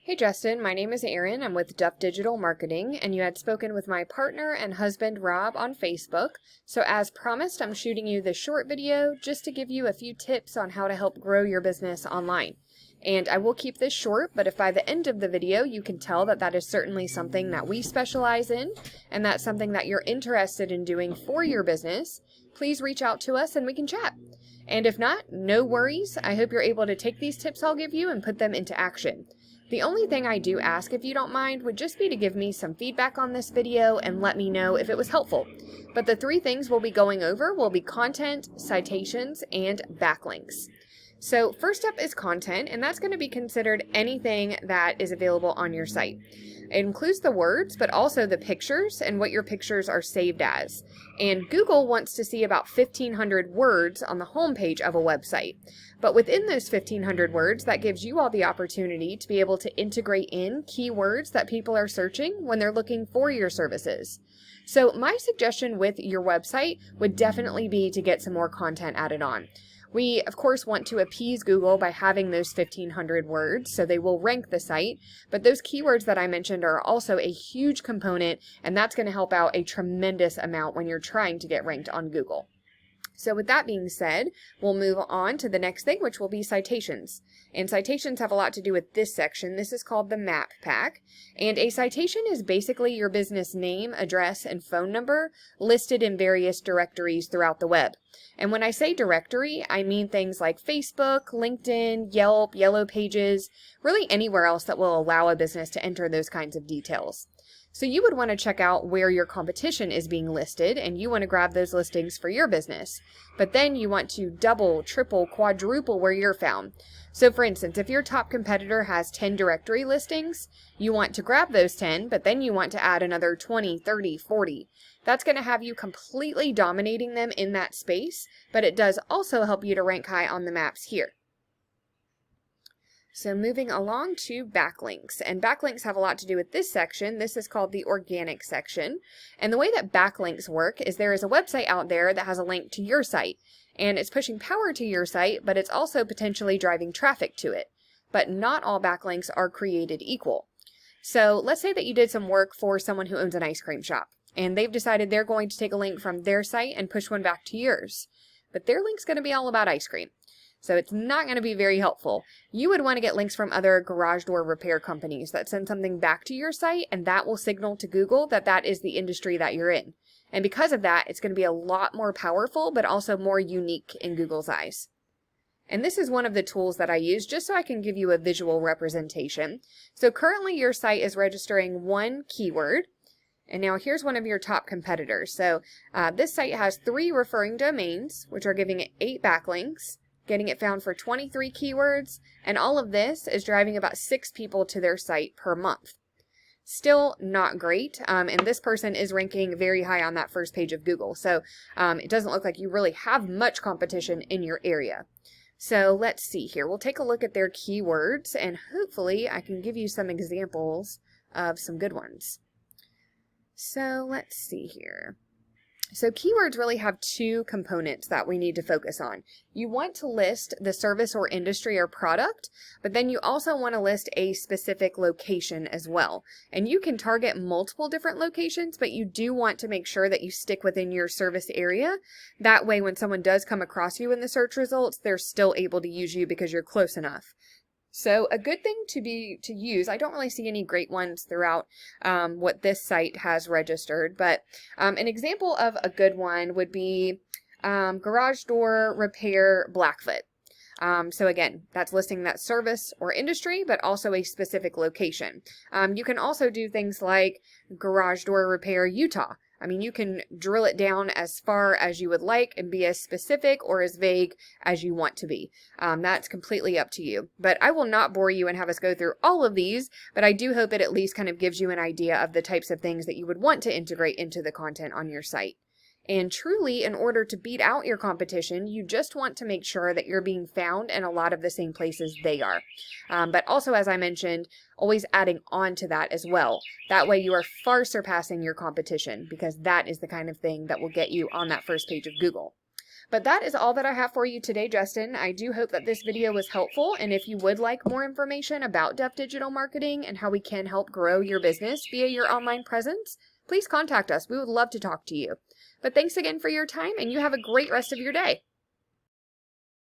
Hey Justin, my name is Erin. I'm with Duff Digital Marketing, and you had spoken with my partner and husband Rob on Facebook. So as promised, I'm shooting you this short video just to give you a few tips on how to help grow your business online. And I will keep this short, but if by the end of the video you can tell that that is certainly something that we specialize in, and that's something that you're interested in doing for your business, please reach out to us and we can chat. And if not, no worries. I hope you're able to take these tips I'll give you and put them into action. The only thing I do ask, if you don't mind, would just be to give me some feedback on this video and let me know if it was helpful. But the three things we'll be going over will be content, citations, and backlinks. So first up is content, and that's going to be considered anything that is available on your site. It includes the words, but also the pictures and what your pictures are saved as. And Google wants to see about 1,500 words on the homepage of a website. But within those 1,500 words, that gives you all the opportunity to be able to integrate in keywords that people are searching when they're looking for your services. So my suggestion with your website would definitely be to get some more content added on. We, of course, want to appease Google by having those 1,500 words, so they will rank the site, but those keywords that I mentioned are also a huge component, and that's going to help out a tremendous amount when you're trying to get ranked on Google. So with that being said, we'll move on to the next thing, which will be citations. And citations have a lot to do with this section. This is called the map pack. And a citation is basically your business name, address, and phone number listed in various directories throughout the web. And when I say directory, I mean things like Facebook, LinkedIn, Yelp, Yellow Pages, really anywhere else that will allow a business to enter those kinds of details. So you would want to check out where your competition is being listed, and you want to grab those listings for your business. But then you want to double, triple, quadruple where you're found. So for instance, if your top competitor has 10 directory listings, you want to grab those 10, but then you want to add another 20, 30, 40. That's going to have you completely dominating them in that space, but it does also help you to rank high on the maps here. So moving along to backlinks, and backlinks have a lot to do with this section. This is called the organic section. And the way that backlinks work is there is a website out there that has a link to your site, and it's pushing power to your site, but it's also potentially driving traffic to it. But not all backlinks are created equal. So let's say that you did some work for someone who owns an ice cream shop, and they've decided they're going to take a link from their site and push one back to yours. But their link's going to be all about ice cream. So it's not going to be very helpful. You would want to get links from other garage door repair companies that send something back to your site, and that will signal to Google that that is the industry that you're in. And because of that, it's going to be a lot more powerful, but also more unique in Google's eyes. And this is one of the tools that I use just so I can give you a visual representation. So currently your site is registering one keyword. And now here's one of your top competitors. So this site has 3 referring domains, which are giving it 8 backlinks, getting it found for 23 keywords, and all of this is driving about 6 people to their site per month. Still not great, and this person is ranking very high on that first page of Google, so it doesn't look like you really have much competition in your area. So let's see here. We'll take a look at their keywords, and hopefully I can give you some examples of some good ones. So let's see here. So keywords really have 2 components that we need to focus on. You want to list the service or industry or product, but then you also want to list a specific location as well. And you can target multiple different locations, but you do want to make sure that you stick within your service area. That way, when someone does come across you in the search results, they're still able to use you because you're close enough. So a good thing to use, I don't really see any great ones throughout what this site has registered, but an example of a good one would be garage door repair Blackfoot. So again, that's listing that service or industry, but also a specific location. You can also do things like garage door repair Utah. I mean, you can drill it down as far as you would like and be as specific or as vague as you want to be. That's completely up to you. But I will not bore you and have us go through all of these, but I do hope it at least kind of gives you an idea of the types of things that you would want to integrate into the content on your site. And truly, in order to beat out your competition, you just want to make sure that you're being found in a lot of the same places they are. But also, as I mentioned, always adding on to that as well. That way you are far surpassing your competition, because that is the kind of thing that will get you on that first page of Google. But that is all that I have for you today, Justin. I do hope that this video was helpful, and if you would like more information about Deaf Digital Marketing and how we can help grow your business via your online presence, please contact us. We would love to talk to you. But thanks again for your time, and you have a great rest of your day.